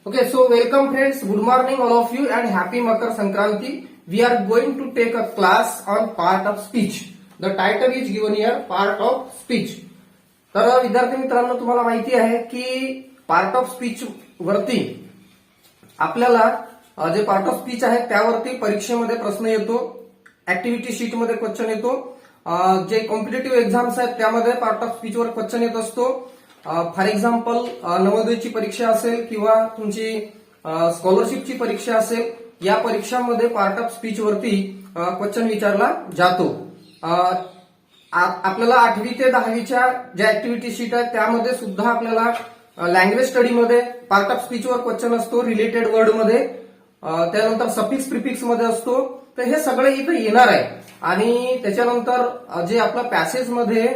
Okay, so welcome friends, good morning all of you and happy Makar Sankranti. We are going to take a class on part of speech. The title is given here, part of speech. तर विद्यार्थी मित्रांनो तुम्हाला माहिती आहे की part of speech वरती आपल्याला जे पार्ट ऑफ स्पीच आहे त्यावरती परीक्षेमध्ये प्रश्न येतो, ऍक्टिव्हिटी शीट मध्ये क्वेश्चन येतो, जे कॉम्पिटेटिव्ह एक्झाम्स आहेत त्यामध्ये पार्ट ऑफ स्पीच वर क्वेश्चन येत असतो. फॉर एक्झाम्पल नवोदयची परीक्षा असेल किंवा तुमची स्कॉलरशिपची परीक्षा असेल, या परीक्षांमध्ये पार्ट ऑफ स्पीच वरती क्वेश्चन विचारला जातो. आपल्याला 8वी ते 10वीच्या ज्या ऍक्टिव्हिटी शीट आहेत त्यामध्ये सुद्धा आपल्याला लँग्वेज स्टडीमध्ये पार्ट ऑफ स्पीच वर क्वेश्चन असतो, रिलेटेड वर्ड मध्ये, त्यानंतर सफिक्स प्रिफिक्स मध्ये असतो. तर हे सगळे इथे येणार आहे. आणि त्याच्यानंतर जे आपला पॅसेज मध्ये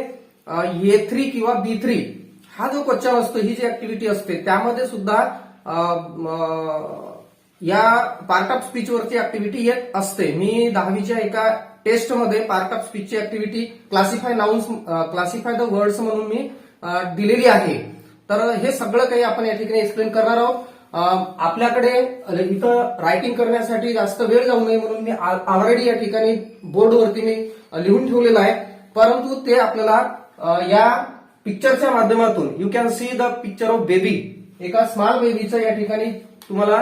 A3 किंवा B3 हा जो क्वेश्चन असतो, ही जी ऍक्टिव्हिटी असते त्यामध्ये सुद्धा या पार्ट ऑफ स्पीच वरची ऍक्टिव्हिटी येत असते. मी 10वीच्या एका टेस्टमध्ये पार्ट ऑफ स्पीचची activity classify nouns, classify the words म्हणून मी दिलेली आहे. तर हे सगळं काही आपण या ठिकाणी एक्सप्लेन करणार आहोत. आपल्याकडे इथं रायटिंग करण्यासाठी जास्त वेळ जाऊ नये म्हणून मी ऑलरेडी या ठिकाणी बोर्डवरती मी लिहून ठेवलेलं आहे, परंतु ते आपल्याला या पिक्चरच्या माध्यमातून you can see the picture of baby. एका स्मॉल बेबीचं या ठिकाणी तुम्हाला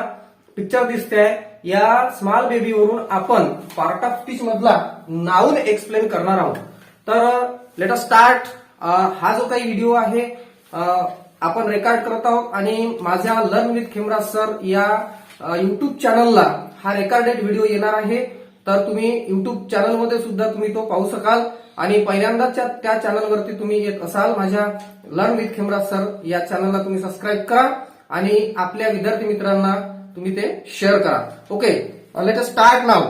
पिक्चर दिसते आहे. या स्मॉल बेबीवरून आपण पार्ट ऑफ स्पीच मधला नाउन एक्सप्लेन करणार आहोत. तर लेट अस स्टार्ट. हा जो काही व्हिडिओ आहे आपण रेकॉर्ड करत आहोत आणि माझ्या लर्न विथ खेमराज सर या युट्यूब चॅनलला हा रेकॉर्डेड व्हिडिओ येणार आहे. तर तुम्ही युट्यूब चॅनलमध्ये सुद्धा तुम्ही तो पाहू शकाल आणि पहिल्यांदाच त्या चॅनलवरती तुम्ही येत असाल, माझ्या लर्न विथ खेमराज सर या चॅनलला तुम्ही सबस्क्राईब करा आणि आपल्या विद्यार्थी मित्रांना तुम्ही ते शेअर करा. Okay, let us start now.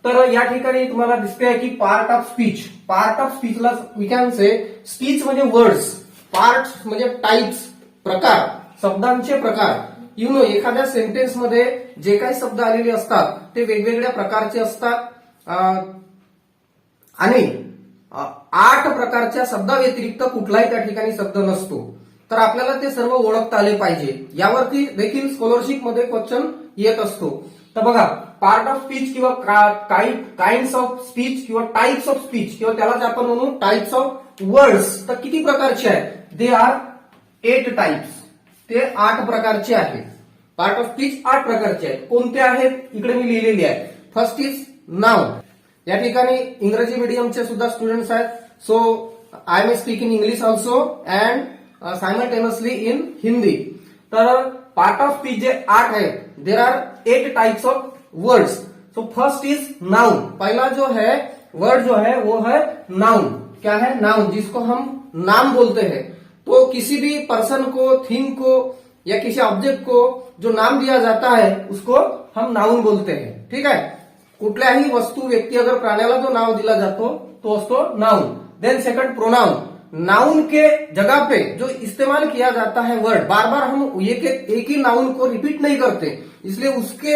तर या ठिकाणी तुम्हाला दिसते आहे की part of speech. Part of स्पीचला वी कॅन से स्पीच म्हणजे वर्ड्स, पार्ट म्हणजे टाइप्स, प्रकार, शब्दांचे प्रकार. यू नो, एखाद्या सेंटेन्स मध्ये जे काही शब्द आलेले असतात ते वेगवेगळ्या प्रकारचे असतात आणि 8 प्रकारच्या शब्दाव्यतिरिक्त कुठलाही त्या ठिकाणी शब्द नसतो. तर आपल्याला ते सर्व ओळखता आले पाहिजे. यावरती देखील स्कॉलरशिपमध्ये क्वेश्चन येत असतो. तर बघा, पार्ट ऑफ स्पीच किंवा काइंड्स ऑफ स्पीच किंवा टाइप्स ऑफ स्पीच किंवा त्यालाच आपण म्हणू टाइप्स ऑफ वर्ड्स. तर किती प्रकारचे आहेत? They are 8 types. ते 8 प्रकारचे आहेत. पार्ट ऑफ स्पीच 8 प्रकारचे आहेत. कोणते आहेत इकडे मी लिहिलेले आहे. First is noun. या ठिकाणी इंग्रजी मीडियमचे सुद्धा स्टुडंट्स आहेत, so I may speak in English also and simultaneously in Hindi. तर पार्ट ऑफ स्पीच जे 8 आहेत, there are 8 types of words. So first is noun. पहला जो है वर्ड जो है वो है नाउन. क्या है? नाउन, जिसको हम नाम बोलते हैं. तो किसी भी पर्सन को, थिंग को या किसी ऑब्जेक्ट को जो नाम दिया जाता है उसको हम नाउन बोलते हैं. ठीक है, कुठल्याही वस्तू, व्यक्ती अगर प्राण्याला जो नाव दिला जातो तो असतो noun. Then second, pronoun. Noun के जगह पे जो इस्तेमाल किया जाता है वर्ड, बार बार हम एक ही नाउन को रिपीट नहीं करते, इसलिए उसके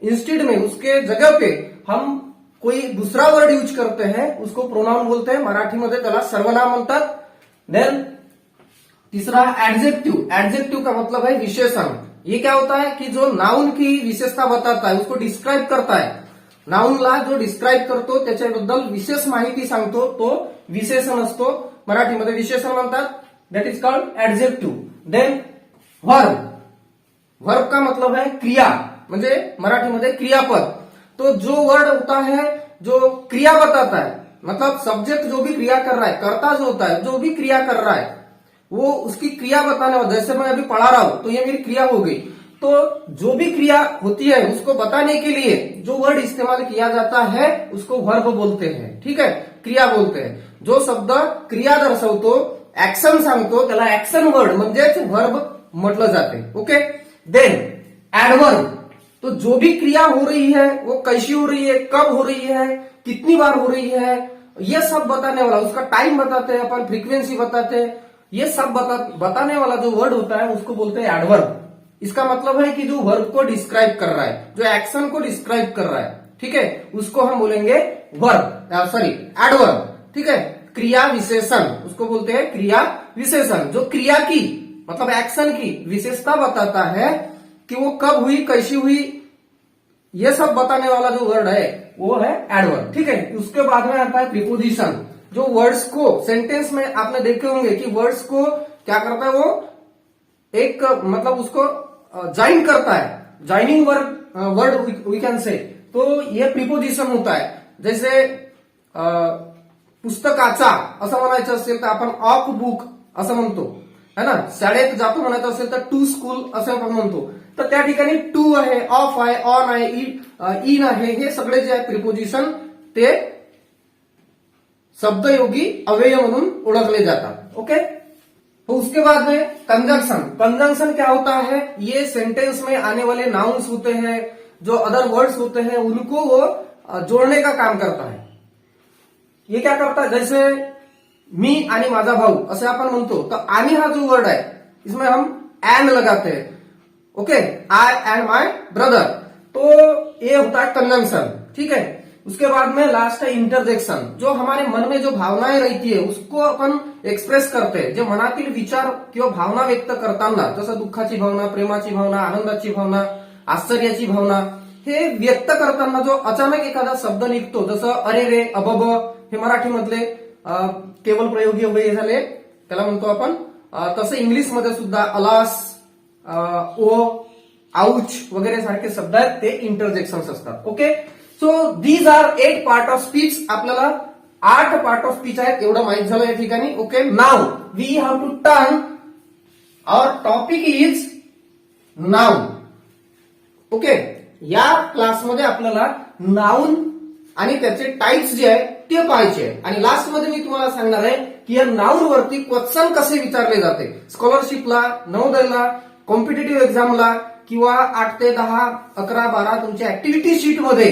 इंस्टेड में, उसके जगह पे हम कोई दूसरा वर्ड यूज करते हैं, उसको प्रोनाउन बोलते हैं. मराठीमध्ये त्याला सर्वनाम म्हणतात. देन तीसरा एडजेक्टिव. एडजेक्टिव का मतलब है विशेषण. ये क्या होता है कि जो नाउन की विशेषता बताता है, उसको डिस्क्राइब करता है. नाउनला जो डिस्क्राइब करतो त्याच्याबद्दल विशेष माहिती सांगतो तो विशेषण असतो. मराठीमध्ये विशेषण म्हणतात. That is called adjective. Then verb. Verb का मतलब है क्रिया, म्हणजे मराठीमध्ये क्रियापद. तो जो वर्ड होता है जो क्रिया बताता है, मतलब सब्जेक्ट जो भी क्रिया कर रहा है, कर्ता जो होता है, जो भी क्रिया कर रहा है वो उसकी क्रिया बताने वाला. जैसे मैं अभी पढ़ा रहा हूं तो ये मेरी क्रिया हो गई. तो जो भी क्रिया होती है उसको बताने के लिए जो वर्ड इस्तेमाल किया जाता है उसको वर्ब बोलते हैं. ठीक है, क्रिया बोलते हैं. जो शब्द क्रिया दर्शवतो, ऍक्शन सांगतो, त्याला ऍक्शन वर्ड म्हणजेच वर्ब म्हटलं जाते. ओके. Then adverb. तो जो भी क्रिया हो रही है वो कैसी हो रही है, कब हो रही है, कितनी बार हो रही है, ये सब बताने वाला, उसका टाइम बताते हैं अपन, फ्रीक्वेंसी बताते हैं, ये सब बताने वाला जो वर्ड होता है उसको बोलते हैं एडवर्ब. इसका मतलब है कि जो वर्ब को डिस्क्राइब कर रहा है, जो एक्शन को डिस्क्राइब कर रहा है, ठीक है, उसको हम बोलेंगे वर्ब, सॉरी एडवर्ब. ठीक है, क्रिया विशेषण, उसको बोलते हैं क्रिया विशेषण. जो क्रिया की मतलब एक्शन की विशेषता बताता है कि वो कब हुई, कैसी हुई, ये सब बताने वाला जो वर्ड है वो है एडवर्ब। ठीक है, उसके बाद में आता है प्रीपोजिशन, जो वर्ड्स को सेंटेंस में आपने देखे होंगे कि वर्ड्स को क्या करता है, वो एक मतलब उसको ज्वाइन करता है, joining word we can say, तो ये प्रीपोजिशन होता है। जैसे पुस्तकाचा असं म्हणायचं असेल तर आपण ऑफ बुक असं म्हणतो, है ना। शाळेत जातो म्हणायचं असेल तर टू स्कूल असं आपण म्हणतो, तर त्या ठिकाणी टू आहे, ऑफ आहे, ऑन आहे, इन आहे, हे सगळे जे आहे प्रीपोजिशन ते शब्दयोगी अव्यय म्हणून ओळखले जातात। ओके, तो उसके बाद में कंजंक्शन। कंजंक्शन क्या होता है, ये सेंटेंस में आने वाले नाउन्स होते हैं, जो अदर वर्ड्स होते हैं उनको वो जोड़ने का काम करता है। ये क्या करता है, जैसे मी आणि माझा भाऊ असे आपण म्हणतो, तो आणि हा जो वर्ड है इसमें हम एंड लगाते हैं। ओके, आई एंड माय ब्रदर, तो ये होता है कंजंक्शन। ठीक है, उसके बाद में लास्ट है इंटरजेक्शन, जो हमारे मन में जो भावनाएं रहती है उसको अपन एक्सप्रेस करते हैं, जे मनातील विचार किंवा भावना व्यक्त करताना, जसं दुःखाची भावना, प्रेमाची भावना, आनंदाची भावना, आश्चर्याची भावना, हे व्यक्त करताना जो अचानक एखादा शब्द निघतो, जसं अरे रे, अबब, हे मराठीमधले केवळ प्रयोगी अव्यय झाले, त्याला म्हणतो आपण। तसं इंग्लिशमध्ये सुद्धा अलास, ओ, आउच वगैरे सारखे शब्द आहेत, ते इंटरजेक्शन्स असतात। Okay, so these are 8 part of speech. आपल्याला 8 पार्ट ऑफ स्पीच आहेत एवढं माहित झालं या ठिकाणी। Okay, now we have to turn our topic is noun. Okay, या क्लासमध्ये आपल्याला नाउन आणि त्याचे टाइप्स जे आहे ते पाहायचे आहे, आणि लास्ट मध्ये मी तुम्हाला सांगणार आहे की या नाउन वरती क्वेश्चन कसे विचारले जाते स्कॉलरशिपला, नवोदयला, कॉम्पिटिटिव्ह एक्झामला किंवा 8 ते 10, 11, 12 तुमच्या ऍक्टिव्हिटी शीट मध्ये,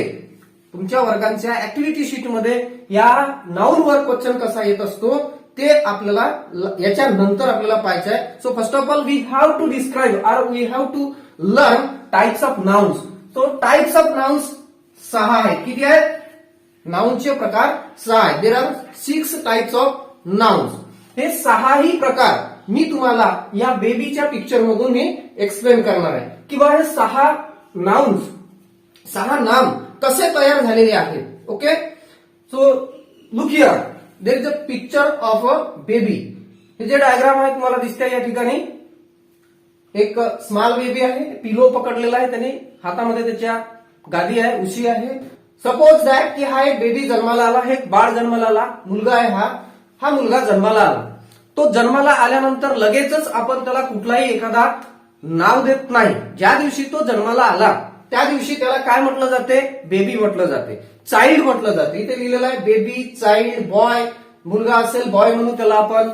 तुमच्या वर्गांच्या ऍक्टिव्हिटी शीट मध्ये या नाउन वर क्वेश्चन कसा येत असतो ते आपल्याला याच्या नंतर आपल्याला पाहायचं आहे। So first of all we have to describe और we have to learn types of nouns. So types of nouns 6 आहेत। किती आहेत? नाउनचे प्रकार 6 आहेत। There are 6 types of nouns. हे 6ही प्रकार मी तुम्हाला या बेबीच्या पिक्चर मधून मी एक्सप्लेन करणार आहे, किंवा हे 6 नाउन्स, 6 नाम कसे तयार झालेले आहेत। Okay, so look here, there is a picture of a baby. हे जे डायग्राम आहे तुम्हाला दिसते या ठिकाणी, एक स्मॉल बेबी आहे, पिलो पकडलेला आहे त्याने, हातामध्ये त्याच्या गादी आहे, उशी आहे। सपोज दॅट की हा एक बेबी जन्माला आला, हे एक बाळ जन्माला आला, मुलगा आहे हा मुलगा जन्माला आला। तो जन्माला आल्यानंतर लगेचच आपण त्याला कुठलाही एखादा नाव देत नाही। ज्या दिवशी तो जन्माला आला त्या दिवशी त्याला काय म्हटलं जाते? बेबी म्हटलं जाते, चाइल्ड म्हटलं जाते। इथे लिहिलेलं आहे बेबी, चाइल्ड, बॉय, मुलगा असेल बॉय म्हणून त्याला आपण,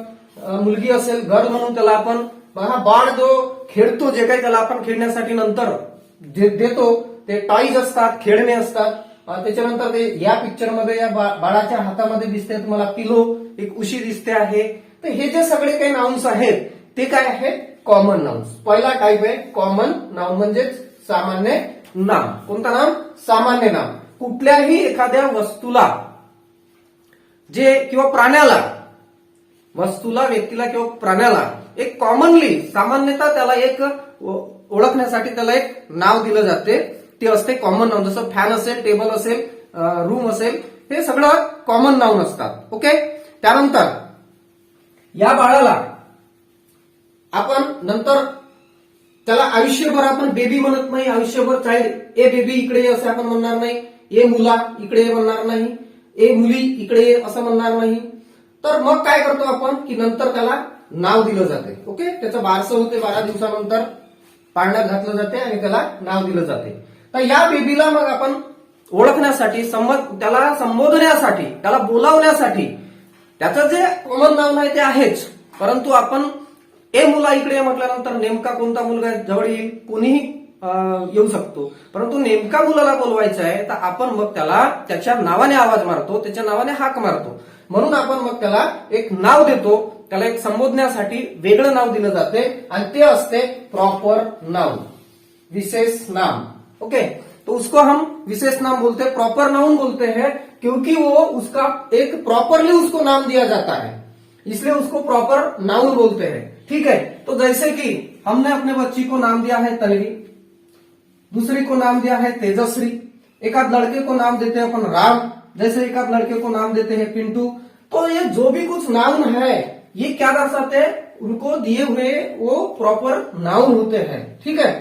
मुलगी असेल गर्ल म्हणून त्याला आपण। हा बाळ जो खेळतो, जे काही त्याला आपण खेळण्यासाठी नंतर देतो ते टॉईज असतात, खेळणे असतात। त्याच्यानंतर ते या पिक्चर मध्ये या बाळाच्या हातामध्ये दिसते तुम्हाला पिलो, एक उशी दिसते आहे। तर हे जे सगळे काही नाउन्स आहेत ते काय आहेत? Common nouns. पहिला टाइप आहे कॉमन नाउन, म्हणजेच सामान्य नाम। कोणता नाम? सामान्य नाम। कुठल्याही एखाद्या वस्तूला जे किंवा प्राण्याला, वस्तूला, व्यक्तीला किंवा प्राण्याला एक कॉमनली, सामान्यतः त्याला एक ओळखण्यासाठी त्याला एक नाव दिलं जाते, ते असते कॉमन नाउन। जसं फॅन असेल, टेबल असेल, रूम असेल, हे सगळं कॉमन नाउन असतात। ओके, त्यानंतर या बाळाला आपण नंतर त्याला आयुष्यभर आपण बेबी म्हणत नाही, आयुष्यभर चाइल्ड, ए बेबी इकडे ये असं आपण म्हणणार नाही, ए मुला इकडे ये म्हणणार नाही, ए मुली इकडे ये असं म्हणणार नाही। तर मग काय करतो आपण की नंतर त्याला नाव दिलं जाते। ओके, त्याचं बारसं होते, 12 दिवसानंतर पाळण्यात घातलं जाते आणि त्याला नाव दिलं जाते। तर या बेबीला मग आपण ओळखण्यासाठी, त्याला संबोधण्यासाठी, त्याला बोलावण्यासाठी त्याचं जे कॉमन नाव आहे ते आहेच, परंतु आपण ए मुला इकडे म्हटल्यानंतर नेमका कोणता मुलगा जवळ येईल, कोणीही येऊ शकतो, परंतु नेमका मुलाला बोलवायचं आहे तर आपण मग त्याला त्याच्या नावाने आवाज मारतो, त्याच्या नावाने हाक मारतो, म्हणून आपण मग त्याला एक नाव देतो, त्याला एक संबोधण्यासाठी वेगळं नाव दिलं जाते आणि ते असते प्रॉपर नाउन, विशेष नाम। ओके, तो उसको हम विशेष नाम बोलते हैं, प्रॉपर नाउन बोलते हैं, क्योंकि वो उसका एक प्रॉपरली उसको नाम दिया जाता है, इसलिए उसको प्रॉपर नाउन बोलते हैं। ठीक है, तो जैसे कि हमने अपने बच्ची को नाम दिया है तन्वी, दूसरी को नाम दिया है तेजश्री, एक आध लड़के को नाम देते हैं अपन राम, जैसे एक आध लड़के को नाम देते हैं पिंटू। तो ये जो भी कुछ नाउन है ये क्या दर्शाते हैं, उनको दिए हुए वो प्रॉपर नाउन होते हैं, ठीक आहे।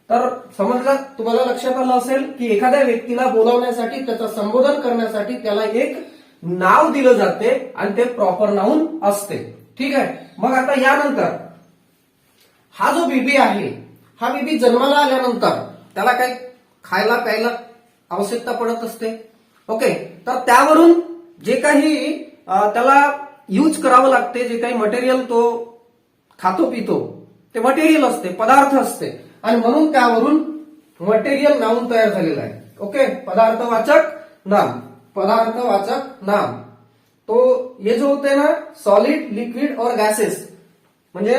तर समजलं, तुम्हाला लक्षात आलं असेल की एखाद्या व्यक्तीला बोलावण्यासाठी, त्याचं संबोधन करण्यासाठी त्याला एक नाव दिलं जाते आणि ते प्रॉपर नाउन असते, ठीक आहे। मग आता यानंतर हा जो बेबी आहे, हा बेबी जन्माला आल्यानंतर त्याला काही खायला प्यायला आवश्यकता पडत असते, ओके। तर त्यावरून जे काही त्याला यूज करावं लागते, जे काही मटेरियल तो खातो पितो ते मटेरियल असते, पदार्थ असते, आणि म्हणून त्यावरून मटेरियल नाउन तयार झालेलं आहे, ओके। पदार्थवाचक नाम, पदार्थवाचक नाम। तो ये जो होते ना सॉलिड, लिक्विड और गॅसेस, म्हणजे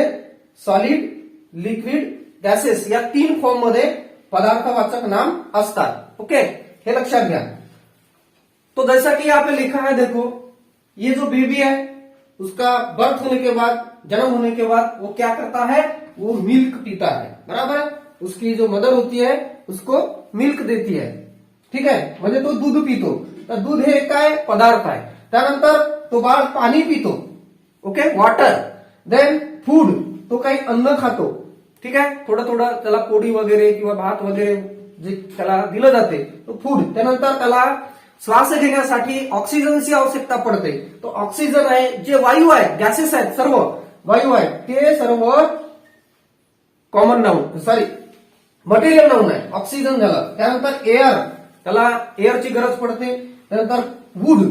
सॉलिड, लिक्विड, गॅसेस या तीन फॉर्म मध्ये पदार्थवाचक नाम असतात, ओके। हे लक्षात घ्या। तो जैसा कि यहाँ पे लिखा है, देखो ये जो बेबी है उसका बर्थ होने के बाद, जन्म होने के बाद वो क्या करता है, वो मिल्क पीता है, बराबर है। उसकी जो मदर होती है उसको मिल्क देती है, ठीक है, म्हणजे तो दूध पितो। तर दूध हे काय पदार्थ आहे। त्यानंतर तो बाळ पाणी पितो, ओके, वॉटर। देन फूड, तो काही अन्न खातो, ठीक आहे, थोडं थोडं त्याला पोळी वगैरे किंवा भात वगैरे जे त्याला दिलं जाते तो फूड। त्यानंतर त्याला श्वास घेण्यासाठी ऑक्सिजनची आवश्यकता पडते, तो ऑक्सिजन आहे, जे वायू आहे, गॅसेस आहेत, सर्व वायू आहेत, ते सर्व common noun, sorry material noun आहे, ऑक्सिजन झालं। त्यानंतर एअर, त्याला एअरची गरज पडते। त्यानंतर वूड,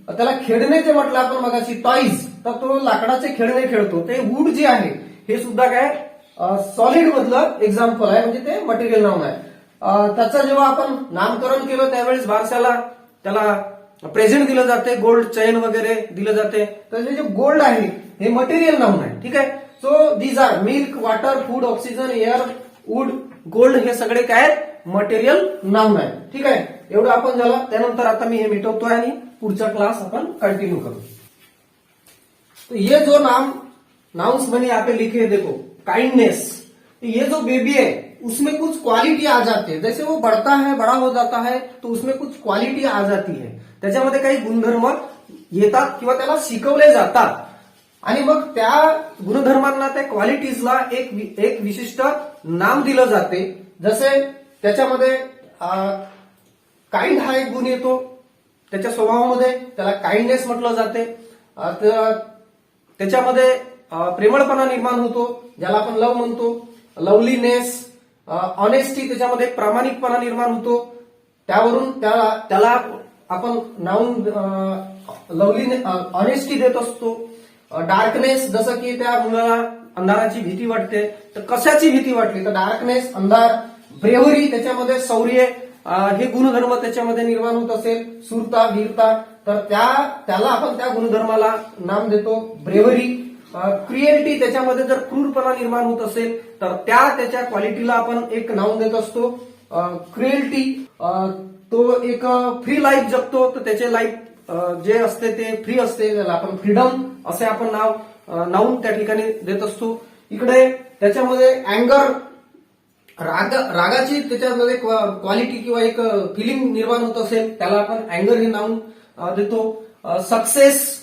त्याला खेळणे जे म्हटलं आपण मगाशी टॉईज, तर तो लाकडाचे खेळणे खेळतो, ते वूड जे आहे हे सुद्धा काय सॉलिड मधलं एक्झाम्पल आहे, म्हणजे ते मटेरियल नाउन आहे। त्याचं जेव्हा आपण नामकरण केलं त्यावेळेस बारशाला त्याला प्रेझेंट दिलं जाते, गोल्ड चेन वगैरे दिलं जाते, तर जे गोल्ड आहे हे मटेरियल नाउन आहे, ठीक आहे। So these are milk, water, food, oxygen, air, wood, gold, हे सगळे काय मटेरियल नाउन आहे, ठीक आहे। एवढं आपण झालं। त्यानंतर आता मी हे मिटवतोय आणि पुढचा क्लास अपन कंटिन्यू करूँ। तो ये जो नाम नाउन्स मैंने यहाँ पे लिखे हैं, देखो काइंडनेस, ये जो बेबी है उसमें कुछ क्वालिटी आ जाती है, जैसे वो बढ़ता है, बड़ा हो जाता है तो उसमें कुछ क्वालिटी आ जाती है, त्याच्यामध्ये काही गुणधर्म येतात किंवा त्याला शिकवले जातात, आणि मग त्या गुणधर्मांना, त्या क्वालिटीजला एक विशिष्ट नाम दिलं जाते। जसे त्याच्यामध्ये काइंड हा एक गुण येतो, त्याच्या स्वभावामध्ये त्याला काइंडनेस म्हटलं जाते। त्याच्यामध्ये प्रेमळपणा निर्माण होतो, ज्याला आपण लव म्हणतो, लवलीनेस, ऑनेस्टी, त्याच्यामध्ये प्रामाणिकपणा निर्माण होतो, त्यावरून त्याला आपण नाउन लवली ऑनेस्टी देत असतो। डार्कनेस, जसं की त्या मुलाला अंधाराची भीती वाटते, तर कशाची भीती वाटली, तर डार्कनेस, अंधार। ब्रेव्हरी, त्याच्यामध्ये शौर्य हे गुणधर्म त्याच्यामध्ये निर्माण होत असेल, शूरता, वीरता, तर त्याला आपण त्या गुणधर्माला नाम देतो ब्रेव्हरी। क्रुएलिटी, त्याच्यामध्ये जर क्रूरपणा निर्माण होत असेल तर त्याच्या क्वालिटीला आपण एक नाउन देत असतो क्रुएलिटी। तो एक फ्री लाईफ जगतो, तर त्याचे लाईफ जे असते ते फ्री असते, त्याला आपण फ्रीडम असे आपण नाउन त्या ठिकाणी देत असतो। इकडे त्याच्यामध्ये अँगर, रागाची त्याच्यामध्ये क्वालिटी किंवा एक फिलिंग निर्माण होत असेल, त्याला आपण अँगर हे नाउन देतो। सक्सेस,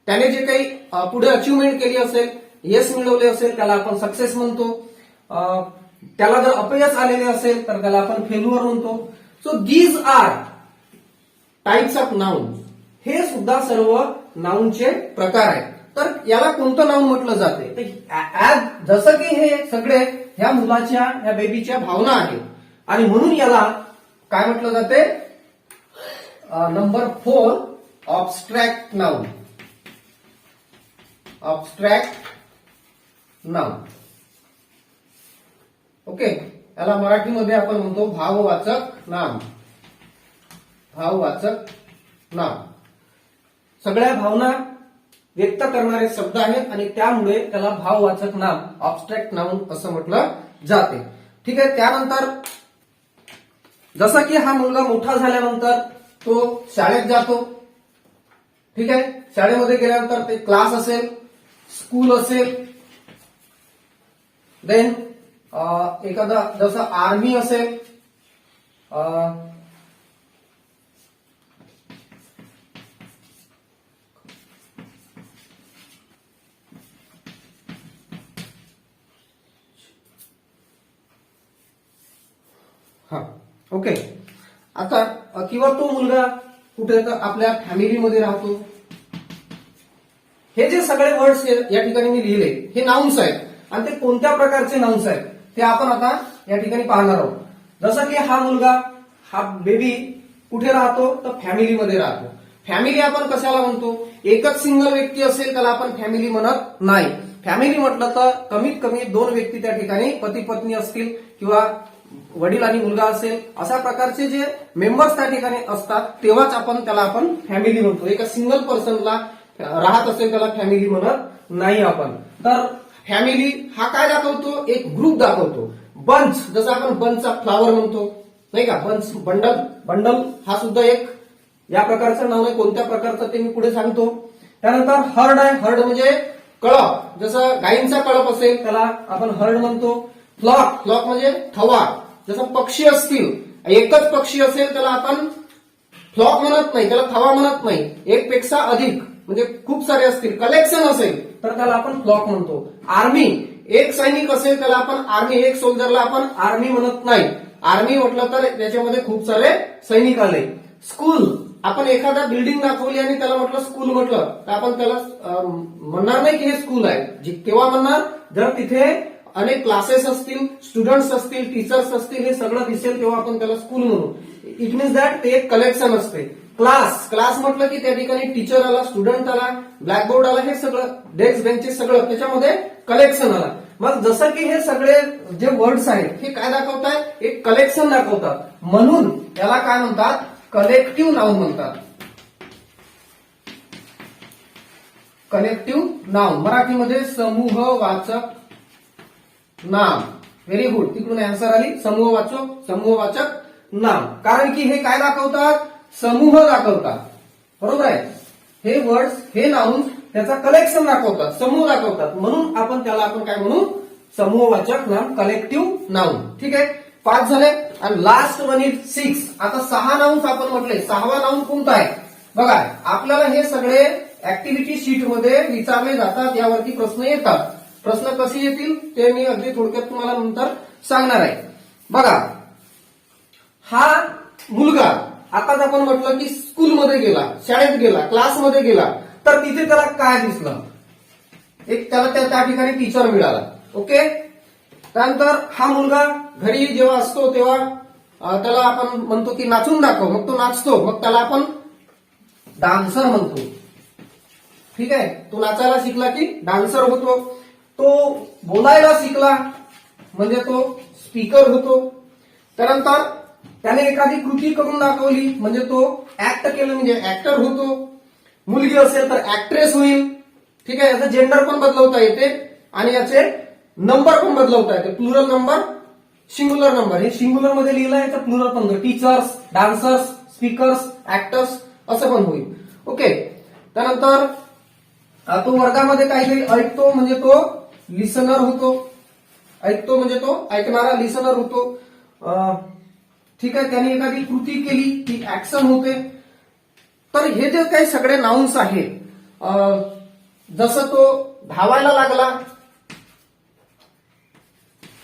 त्याने जे काही पुढे अचिव्हमेंट केली असेल, यश मिळवले असेल, त्याला आपण सक्सेस म्हणतो। त्याला जर अपयश आलेले असेल तर त्याला आपण फेल्युअर म्हणतो। So these are types of noun, हे सुद्धा सर्व नाउनचे प्रकार आहेत। तर याला कोणतं नाउन म्हटलं जाते, तर जसं की हे सगळे ह्या मुलाच्या, ह्या बेबीच्या भावना आहेत, आणि म्हणून याला काय म्हटलं जाते, नंबर 4 ऑब्स्ट्रॅक्ट नाउन, ऑब्स्ट्रॅक्ट नाउन, ओके। याला मराठीमध्ये आपण म्हणतो भाववाचक नाम, भाववाचक नाम। सगळ्या भावना व्यक्त करणारे शब्द आहेत आणि त्यामुळे त्याला भाववाचक नाम, ऑब्स्ट्रॅक्ट नाउन असं म्हटलं जाते, ठीक आहे। त्यानंतर जसं की हा मुलगा मोठा झाल्यानंतर तो शाळेत जातो, ठीक आहे। शाळेमध्ये गेल्यानंतर ते क्लास असेल, स्कूल असेल, देन एखादा जसं आर्मी असेल, हा ओके. आता किंवा तो मुलगा कुठे तर आपल्या फॅमिलीमध्ये राहतो. हे जे सगळे वर्ड्स या ठिकाणी मी लिहिले हे नाउन्स आहेत आणि ते कोणत्या प्रकारचे नाउन्स आहेत ते आपण आता या ठिकाणी पाहणार आहोत. जसं की हा मुलगा, हा बेबी कुठे राहतो तर फॅमिलीमध्ये राहतो. फॅमिली आपण कशाला म्हणतो? एकच सिंगल व्यक्ती असेल त्याला आपण फॅमिली म्हणत नाही. फॅमिली म्हटलं तर कमीत कमी 2 व्यक्ती त्या ठिकाणी पती पत्नी असतील किंवा वडील आणि मुलगा असेल, अशा प्रकारचे जे मेंबर्स त्या ठिकाणी असतात तेव्हाच त्याला आपण फॅमिली म्हणतो. एका सिंगल पर्सनला राहत असेल त्याला फॅमिली म्हणत नाही आपण. तर फॅमिली हा काय दाखवतो? एक ग्रुप दाखवतो. बंच, जसं आपण बंचचा फ्लावर म्हणतो नाही का, बंच बंडल, बंडल हा सुद्धा एक या प्रकारचं नाव आहे. कोणत्या प्रकारचं ते मी पुढे सांगतो. त्यानंतर हर्ड आहे. हर्ड म्हणजे कळप, जसं गायींचा कळप असेल त्याला आपण हर्ड म्हणतो. फ्लॉक, फ्लॉक म्हणजे थवा, जसं पक्षी असतील, एकच पक्षी असेल त्याला आपण फ्लॉक म्हणत नाही, त्याला थवा म्हणत नाही. एक पेक्षा अधिक म्हणजे खूप सारे असतील, कलेक्शन असेल तर त्याला आपण फ्लॉक म्हणतो. आर्मी, एक सैनिक असेल त्याला आपण आर्मी, एक सोल्जरला आपण आर्मी म्हणत नाही. आर्मी म्हटलं तर त्याच्यामध्ये खूप सारे सैनिक आले. स्कूल, आपण एखादा बिल्डिंग दाखवली आणि त्याला म्हटलं स्कूल म्हटलं तर आपण त्याला म्हणणार नाही की हे स्कूल आहे. केव्हा म्हणणार? जर तिथे अनेक क्लासेस असतील, स्टुडंट्स असतील, टीचर्स असतील, हे सगळं दिसेल तेव्हा आपण त्याला स्कूल म्हणू. इट मीन्स दॅट ते एक कलेक्शन असते. क्लास, क्लास म्हटलं की त्या ठिकाणी टीचर आला, स्टुडंट आला, ब्लॅकबोर्ड आला, हे सगळं डेस्क बेंचेस सगळं त्याच्यामध्ये कलेक्शन आला. मग जसं की हे सगळे जे वर्ड्स आहेत हे काय दाखवतात? एक कलेक्शन दाखवतात. म्हणून याला काय म्हणतात? कलेक्टिव्ह नाउन म्हणतात. कलेक्टिव्ह नाउन, मराठीमध्ये समूहवाचक नाम. व्हेरी गुड, तिकडून आन्सर आली. समूहवाचक नाम. कारण की हे काय दाखवतात? समूह दाखवतात. बरोबर आहे. हे वर्ड्स, हे नाउन्स त्याचा कलेक्शन दाखवतात, समूह दाखवतात. म्हणून आपण काय म्हणू? समूहवाचक नाम, कलेक्टिव्ह नाउन. ठीक आहे, 5 झाले. आणि लास्ट वन इज 6. आता 6 नाउन्स आपण म्हटले. 6वा नाउन कोणता आहे? बघा, आपल्याला हे सगळे ऍक्टिव्हिटी शीट मध्ये विचारले जातात, यावरती प्रश्न येतात. प्रश्न कसे येतील ते मी अगदी थोडक्यात तुम्हाला नंतर सांगणार आहे. बघा, हा मुलगा आताच आपण म्हटलं की स्कूलमध्ये गेला, शाळेत गेला, क्लासमध्ये गेला, तर तिथे त्याला काय दिसलं? एक त्याला त्या ठिकाणी टीचर मिळाला. ओके. त्यानंतर हा मुलगा घरी जेव्हा असतो तेव्हा त्याला आपण म्हणतो की नाचून दाखव, मग तो नाचतो, मग त्याला आपण डान्सर म्हणतो. ठीक आहे, तो नाचायला शिकला की डान्सर होतो. तो बोलायला शिकला म्हणजे तो स्पीकर होतो. त्यानंतर त्याने एखादी कृती करून दाखवली म्हणजे तो ऍक्ट केलं म्हणजे ऍक्टर होतो. मुलगी असेल तर ऍक्ट्रेस होईल. ठीक आहे, याचं जेंडर पण बदलवता येते आणि याचे नंबर पण बदलवता येते. Plural number, singular number. हे सिंग्युलर मध्ये लिहिलं आहे तर प्लुरल पण होईल. टीचर्स, डान्सर्स, स्पीकर्स, ऍक्टर्स असं पण होईल. ओके. त्यानंतर तो वर्गामध्ये काहीतरी ऐकतो म्हणजे तो लिसनर होतो. ऐकतो म्हणजे तो ऐकणारा लिसनर होतो. ठीक आहे, त्याने एखादी कृती केली ती ऍक्शन होते. तर हे जे काही सगळे नाउन्स आहेत, जसं तो धावायला लागला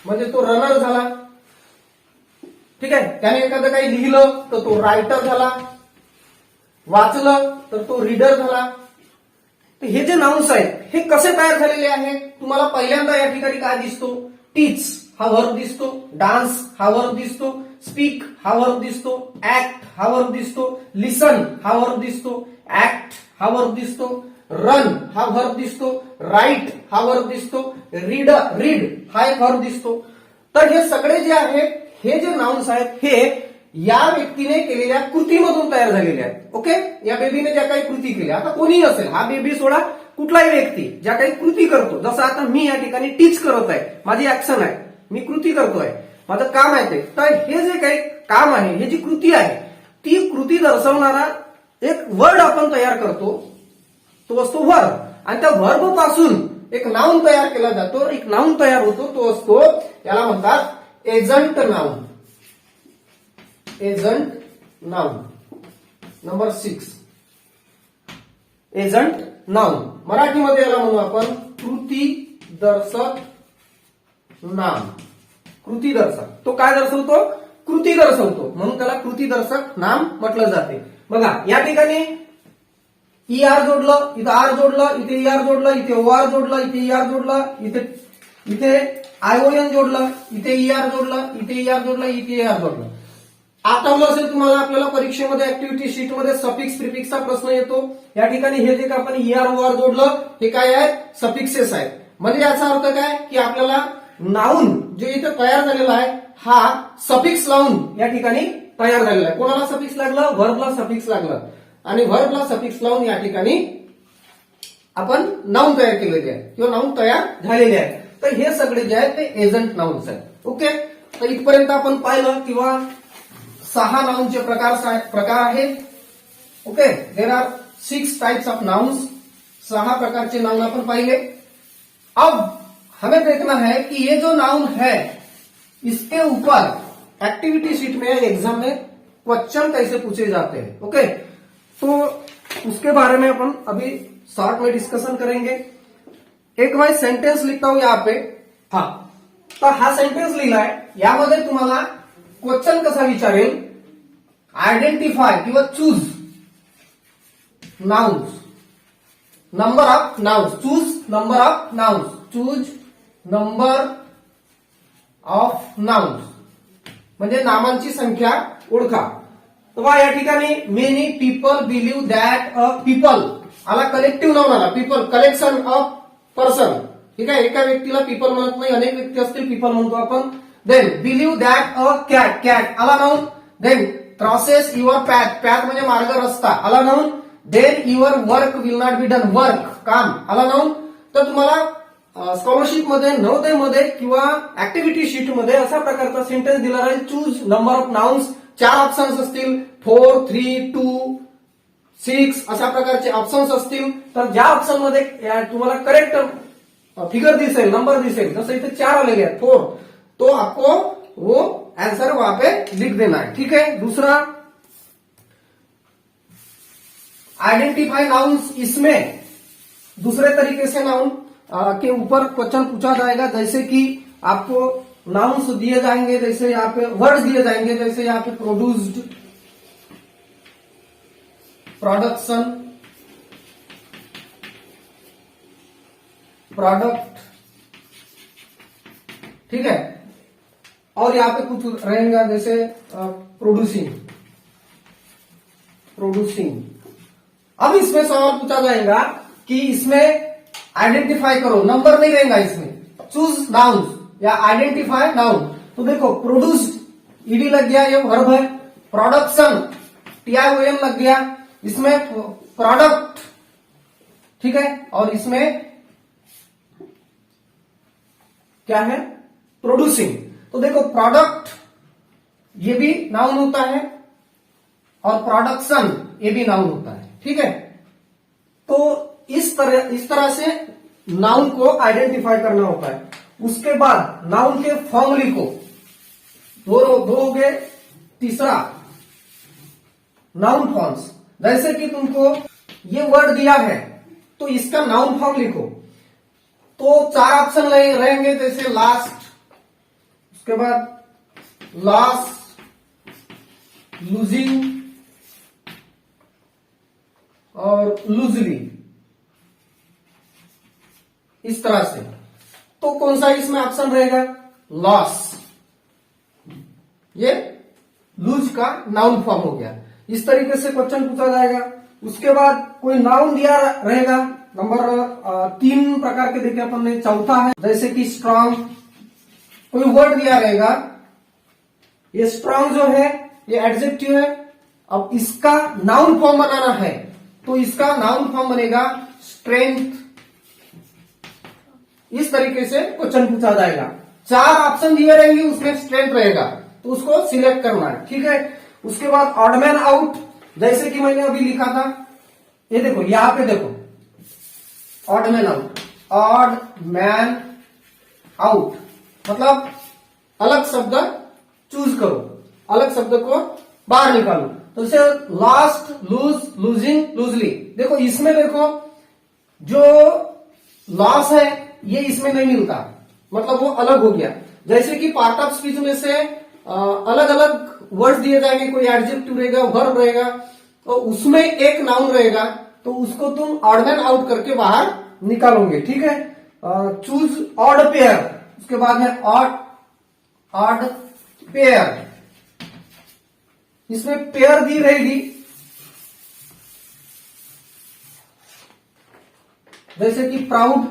म्हणजे तो रनर झाला. ठीक आहे, त्याने एखादं काही लिहिलं तर तो रायटर झाला. वाचलं तर तो रीडर झाला. तर हे जे नाउन्स आहेत हे कसे तयार झालेले आहेत? तुम्हाला पहिल्यांदा या ठिकाणी काय दिसतो? टीच हा वर्ब दिसतो. डान्स हा वर्ब दिसतो. स्पीक हा वर्ब दिसतो. ऍक्ट हा वर्ब दिसतो. लिसन हा वर्ब दिसतो. ऍक्ट हा वर्ब दिसतो. रन हा वर्ब दिसतो. राईट हा वर्ब दिसतो. रीड हा एक वर्ब दिसतो. तर हे सगळे जे आहेत, हे जे नाउन्स आहेत हे या व्यक्तीने केलेल्या कृतीमधून तयार झालेले आहेत. ओके. या बेबीने ज्या काही कृती केल्या, आता कोणीही असेल, हा बेबी सोडा, कुठलाही व्यक्ती ज्या काही कृती करतो, जसं आता मी या ठिकाणी टीच करत आहे, माझी ऍक्शन आहे, मी कृती करतोय, माझं काम आहे ते. तर हे जे काही काम आहे, हे जी कृती आहे, ती कृती दर्शवणारा एक वर्ड आपण तयार करतो, तो असतो वर्ब. आणि त्या वर्ब पासून एक नाउन तयार केला जातो, एक नाउन तयार होतो, तो असतो, याला म्हणतात agent noun. Agent noun. Number 6 agent noun. मराठीमध्ये याला म्हणू आपण कृतीदर्शक नाम. कृतीदर्शक तो काय दर्शवतो? कृती दर्शवतो, म्हणून त्याला कृतीदर्शक नाम म्हटलं जाते. बघा या ठिकाणी ER जोडलं, इथं आर जोडलं, इथे ER जोडलं, इथे OR जोडलं, इथे ER जोडलं, इथे ION जोडलं, इथे ER जोडलं, इथे ER जोडलं, इथे ER जोडलं. आठवलं असेल तुम्हाला, आपल्याला परीक्षेमध्ये ऍक्टिव्हिटी शीट मध्ये सफिक्स प्रिफिक्सचा प्रश्न येतो. या ठिकाणी हे जे आपण ER OR जोडलं हे काय आहे? सफिक्सेस आहेत. म्हणजे याचा अर्थ काय की आपल्याला नाउन जे इथे तयार झालेला आहे हा सफिक्स लावून या ठिकाणी तयार झालेला आहे. कोणाला सफिक्स लागलं? व्हर्बला सफिक्स लागलं आणि व्हर्बला सफिक्स लावून या ठिकाणी आपण नाउन तयार केलेले आहे किंवा नाउन तयार झालेले आहे. तर हे सगळे जे आहेत ते एजंट नाउन्स आहेत. ओके, तर इथपर्यंत आपण पाहिलं किंवा 6 नाउनचे प्रकार आहेत. Okay, there are 6 types of nouns. 6 प्रकारचे नाउन आपण पाहिले. अब हमें देखना है कि ये जो नाउन है इसके ऊपर एक्टिविटी शीट में एग्जाम में क्वेश्चन कैसे पूछे जाते हैं. ओके, तो उसके बारे में अपन अभी शॉर्ट में डिस्कशन करेंगे. एक मैं सेंटेन्स लिखता हूं यहाँ पे. हा, तर हा सेंटेन्स लिहिलाय, यामध्ये तुम्हाला क्वेश्चन कसा विचारेल? आयडेंटिफाय किंवा choose nouns, number of nouns, choose number of nouns, choose number of nouns म्हणजे नामांची संख्या ओळखा. तेव्हा या ठिकाणी many people believe that a people आला, कलेक्टिव्ह नाउन आला. People collection of person. ठीक आहे, एका व्यक्तीला पीपल म्हणत नाही, अनेक व्यक्ती असतील पीपल म्हणतो आपण. Then believe that a cat, cat आला noun. Then crosses your path, path म्हणजे मार्ग रस्ता आला noun. Then your work will not be done, work काम आला नाउन. तर तुम्हाला स्कॉलरशिप मध्ये, नवोदय मध्ये किंवा ऍक्टिव्हिटी शीट मध्ये अशा प्रकारचा सेंटेन्स दिला राहील. Choose number of nouns, 4 options असतील, 4, 3, 2, 6 अशा प्रकारचे ऑप्शन्स असतील. तर ज्या ऑप्शन मध्ये तुम्हाला करेक्ट फिगर दिसेल, नंबर दिसेल, जसं इथे 4 आलेले आहेत, 4, तो आपको वो आंसर वहां पे लिख देना है. ठीक है. दूसरा आइडेंटिफाई नाउन्स. इसमें दूसरे तरीके से नाउन के ऊपर क्वेश्चन पूछा जाएगा, जैसे कि आपको नाउन्स दिए जाएंगे, जैसे यहाँ पे वर्ड्स दिए जाएंगे, जैसे यहाँ पे प्रोड्यूस्ड, प्रोडक्शन, प्रोडक्ट. ठीक है. और यहाँ पे कुछ रहेगा जैसे प्रोड्यूसिंग, प्रोड्यूसिंग. अब इसमें सवाल पूछा जाएगा कि इसमें आइडेंटिफाई करो, नंबर नहीं रहेगा इसमें. चूज नाउन्स या आइडेंटिफाई नाउन. तो देखो प्रोड्यूस्ड ईडी लग गया, ये वर्ब है. प्रोडक्शन TION लग गया, इसमें प्रोडक्ट. ठीक है. और इसमें क्या है? प्रोड्यूसिंग. तो देखो प्रोडक्ट ये भी नाउन होता है और प्रोडक्शन ये भी नाउन होता है. ठीक है. तो इस तरह से नाउन को आइडेंटिफाई करना होता है. उसके बाद नाउन के फॉर्म लिखो. दो हो गए. तीसरा नाउन फॉर्म्स. जैसे कि तुमको ये वर्ड दिया है तो इसका नाउन फॉर्म लिखो. तो 4 ऑप्शन रहेंगे, जैसे लास्ट, उसके बाद लॉस, लूजिंग और लूजली, इस तरह से. तो कौन सा इसमें ऑप्शन रहेगा? लॉस. ये लूज का नाउन फॉर्म हो गया. इस तरीके से क्वेश्चन पूछा जाएगा. उसके बाद कोई नाउन दिया रहेगा. नंबर 3 प्रकार के देखे अपन ने. चौथा है जैसे कि स्ट्रांग. कोई वर्ड दिया रहेगा, ये स्ट्रांग जो है ये एडजेक्टिव है. अब इसका नाउन फॉर्म बनाना है तो इसका नाउन फॉर्म बनेगा स्ट्रेंथ. इस तरीके से क्वेश्चन पूछा जाएगा. 4 ऑप्शन दिए रहेंगे, उसमें स्ट्रेंथ रहेगा तो उसको सिलेक्ट करना है. ठीक है. उसके बाद ऑड मैन आउट, जैसे कि मैंने अभी लिखा था, ये देखो यहां पे देखो odd man out. Odd man out मतलब अलग शब्द चूज करो, अलग शब्द को बाहर निकालो। तो जैसे लॉस्ट, लूज, लूजिंग, लूजली। देखो इसमें देखो जो लॉस है ये इसमें नहीं मिलता, मतलब वो अलग हो गया। जैसे कि पार्ट ऑफ स्पीच में से अलग अलग वर्ड दिए जाएंगे, कोई एडजेक्टिव रहेगा, वर्ब रहेगा, तो उसमें एक नाउन रहेगा, तो उसको तुम ऑड मैन आउट करके बाहर निकालोगे, ठीक है। चूज ऑड पेयर, उसके बाद है ऑड पेयर। इसमें पेयर दी रहेगी, जैसे कि प्राउड,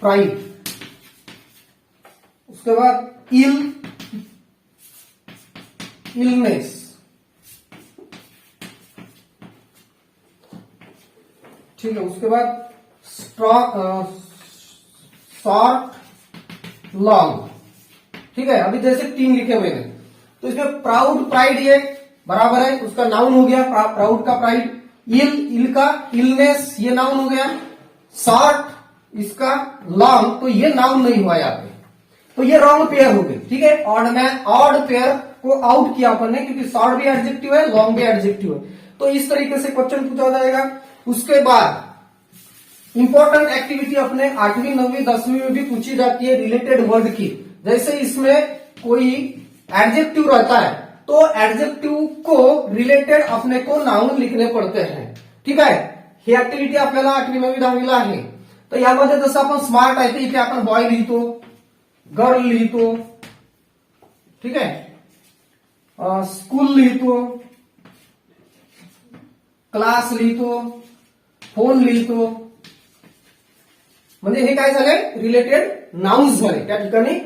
प्राइड, उसके बाद इलनेस, ठीक है। उसके बाद शॉर्ट, लॉन्ग, ठीक है। अभी जैसे 3 लिखे हुए हैं, तो इसमें प्राउड, प्राइड ये बराबर है, उसका नाउन हो गया प्राउड का प्राइड। इल का इलनेस ये नाउन हो गया। शॉर्ट इसका लॉन्ग, तो ये नाउन नहीं हुआ यहाँ पे, तो ये रॉन्ग पेयर हो गई, ठीक है। ऑड पेयर को आउट किया अपन ने, क्योंकि शॉर्ट भी एडजेक्टिव है, लॉन्ग भी एडजेक्टिव है। तो इस तरीके से क्वेश्चन पूछा जाएगा। उसके बाद इंपॉर्टेंट एक्टिविटी अपने 8वीं 9वीं 10वीं में भी पूछी जाती है रिलेटेड वर्ड की। जैसे इसमें कोई एडजेक्टिव रहता है, तो एडजेक्टिव को रिलेटेड अपने को नाउन लिखणे पडते हैं, ठीक आहे। ही ऍक्टिव्हिटी आपल्याला 8वी 9वी 10वीला आहे। तर यामध्ये जसं आपण स्मार्ट आहे, तर इथे आपण बॉय लिहितो, गर्ल लिहितो, ठीक आहे। स्कूल लिहितो, क्लास लिहितो, फोन लिहितो, म्हणजे हे काय झाले, रिलेटेड नाउन्स झाले। त्या ठिकाणी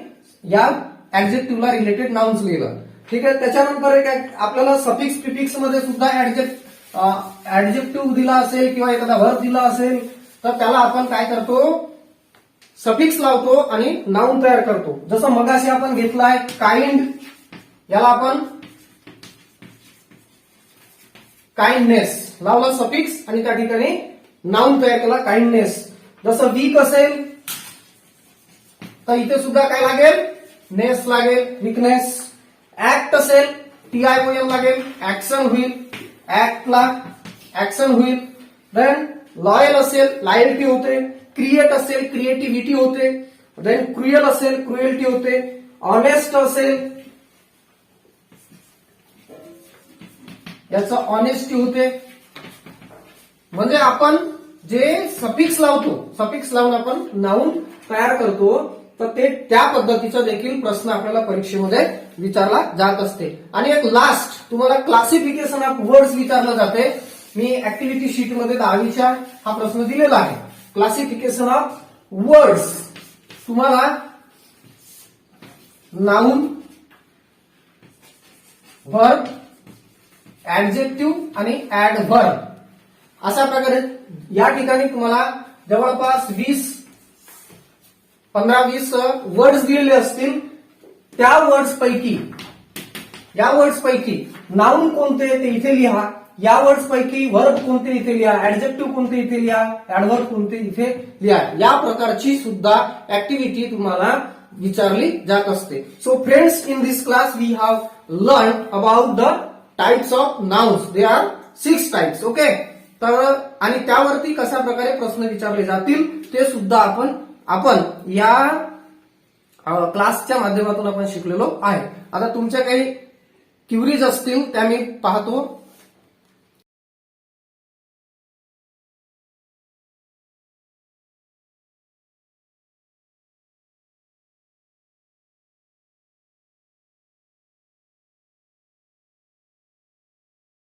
या ऍडजेक्टिव्हला रिलेटेड नाउन्स लिहिलं, ठीक आहे। त्याच्यानंतर एक आपल्याला सफिक्स प्रिफिक्स मध्ये सुद्धा ऍडजेक्टिव्ह दिला असेल किंवा एखादा वर्ब दिला असेल, तर त्याला आपण काय करतो, सफिक्स लावतो आणि नाउन तयार करतो। जसं मगाशी आपण घेतलाय काइंड, याला आपण काइंडनेस लावला सफिक्स आणि त्या ठिकाणी नाउन तयार केला काइंडनेस। जसं वीक असेल तर इथे सुद्धा काय लागेल, नेस लागेल, वीकनेस। ऍक्ट असेल TION लागेल, ऍक्शन होईल, ऍक्टला ऍक्शन होईल। देन लॉयल असेल लॉयल्टी होते, क्रिएट असेल क्रिएटिव्हिटी होते, देन क्रुएल असेल क्रुएल्टी होते, ऑनेस्ट असेल याचं ऑनेस्टी होते। म्हणजे आपण जे सफिक्स लावतो, सफिक्स लावून आपण नाउन तयार करतो, तर ते त्या पद्धतीचा देखील प्रश्न आपल्याला परीक्षेमध्ये विचारला जात असते। आणि एक लास्ट तुम्हाला क्लासिफिकेशन ऑफ वर्ड्स विचारलं जाते। मी ऍक्टिव्हिटी शीट मध्ये 10वीच्या हा प्रश्न दिलेला आहे। क्लासिफिकेशन ऑफ वर्ड्स तुम्हाला नाउन, वर्ब, ऍडजेक्टिव्ह आणि ऍडव्हर्ब अशा प्रकारे या ठिकाणी तुम्हाला जवळपास 15-20 वर्ड्स दिलेले असतील। त्या वर्ड्स पैकी नाउन कोणते ते इथे लिहा, या वर्ड्स पैकी वर्ब कोणते इथे लिहा, ऍडजेक्टिव्ह कोणते इथे लिहा, ऍडव्हर्ब कोणते इथे लिहा। या प्रकारची सुद्धा ऍक्टिव्हिटी तुम्हाला विचारली जात असते। So friends, in this class we have learn about the types of nouns. They are 6 types, okay. तर आणि त्यावरती कशा प्रकारे प्रश्न विचारले जातील ते सुद्धा आपण या क्लासच्या माध्यमातून आपण शिकलेलो आहे। आता तुमच्या काही क्युरीज असतील त्या मी पाहतो।